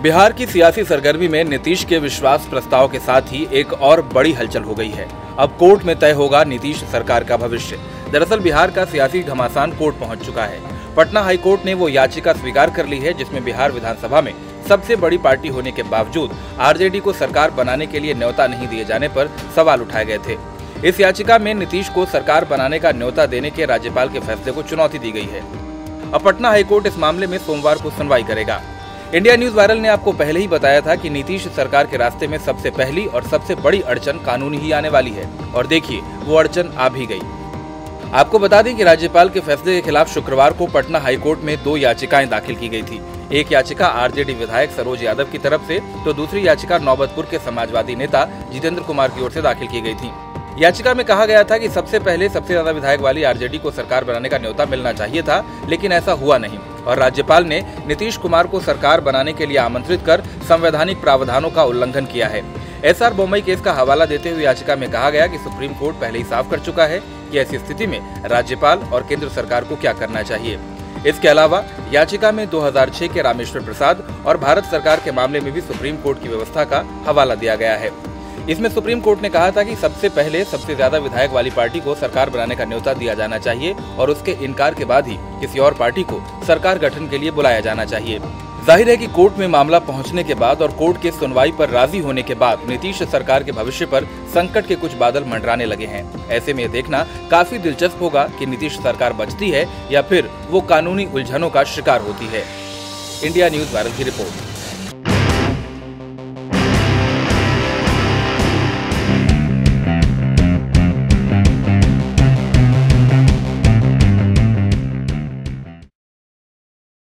बिहार की सियासी सरगर्मी में नीतीश के विश्वास प्रस्ताव के साथ ही एक और बड़ी हलचल हो गई है। अब कोर्ट में तय होगा नीतीश सरकार का भविष्य। दरअसल बिहार का सियासी घमासान कोर्ट पहुंच चुका है। पटना हाई कोर्ट ने वो याचिका स्वीकार कर ली है जिसमें बिहार विधानसभा में सबसे बड़ी पार्टी होने के बावजूद आरजेडी को सरकार बनाने के लिए न्योता नहीं दिए जाने पर सवाल उठाए गए थे। इस याचिका में नीतीश को सरकार बनाने का न्योता देने के राज्यपाल के फैसले को चुनौती दी गई है। अब पटना हाईकोर्ट इस मामले में सोमवार को सुनवाई करेगा। इंडिया न्यूज वायरल ने आपको पहले ही बताया था कि नीतीश सरकार के रास्ते में सबसे पहली और सबसे बड़ी अड़चन कानूनी ही आने वाली है, और देखिए वो अड़चन आ भी गई। आपको बता दें कि राज्यपाल के फैसले के खिलाफ शुक्रवार को पटना हाईकोर्ट में 2 याचिकाएं दाखिल की गई थी। एक याचिका आरजेडी विधायक सरोज यादव की तरफ से, तो दूसरी याचिका नौबतपुर के समाजवादी नेता जितेंद्र कुमार की ओर से दाखिल की गई थी। याचिका में कहा गया था कि सबसे पहले सबसे ज्यादा विधायक वाली आरजेडी को सरकार बनाने का न्योता मिलना चाहिए था, लेकिन ऐसा हुआ नहीं और राज्यपाल ने नीतीश कुमार को सरकार बनाने के लिए आमंत्रित कर संवैधानिक प्रावधानों का उल्लंघन किया है। एसआर बोम्मई केस का हवाला देते हुए याचिका में कहा गया कि सुप्रीम कोर्ट पहले ही साफ कर चुका है कि ऐसी स्थिति में राज्यपाल और केंद्र सरकार को क्या करना चाहिए। इसके अलावा याचिका में 2006 के रामेश्वर प्रसाद और भारत सरकार के मामले में भी सुप्रीम कोर्ट की व्यवस्था का हवाला दिया गया है। इसमें सुप्रीम कोर्ट ने कहा था कि सबसे पहले सबसे ज्यादा विधायक वाली पार्टी को सरकार बनाने का न्योता दिया जाना चाहिए और उसके इनकार के बाद ही किसी और पार्टी को सरकार गठन के लिए बुलाया जाना चाहिए। जाहिर है कि कोर्ट में मामला पहुंचने के बाद और कोर्ट के सुनवाई पर राजी होने के बाद नीतीश सरकार के भविष्य पर संकट के कुछ बादल मंडराने लगे हैं। ऐसे में देखना काफी दिलचस्प होगा कि नीतीश सरकार बचती है या फिर वो कानूनी उलझनों का शिकार होती है। इंडिया न्यूज वायरल की रिपोर्ट।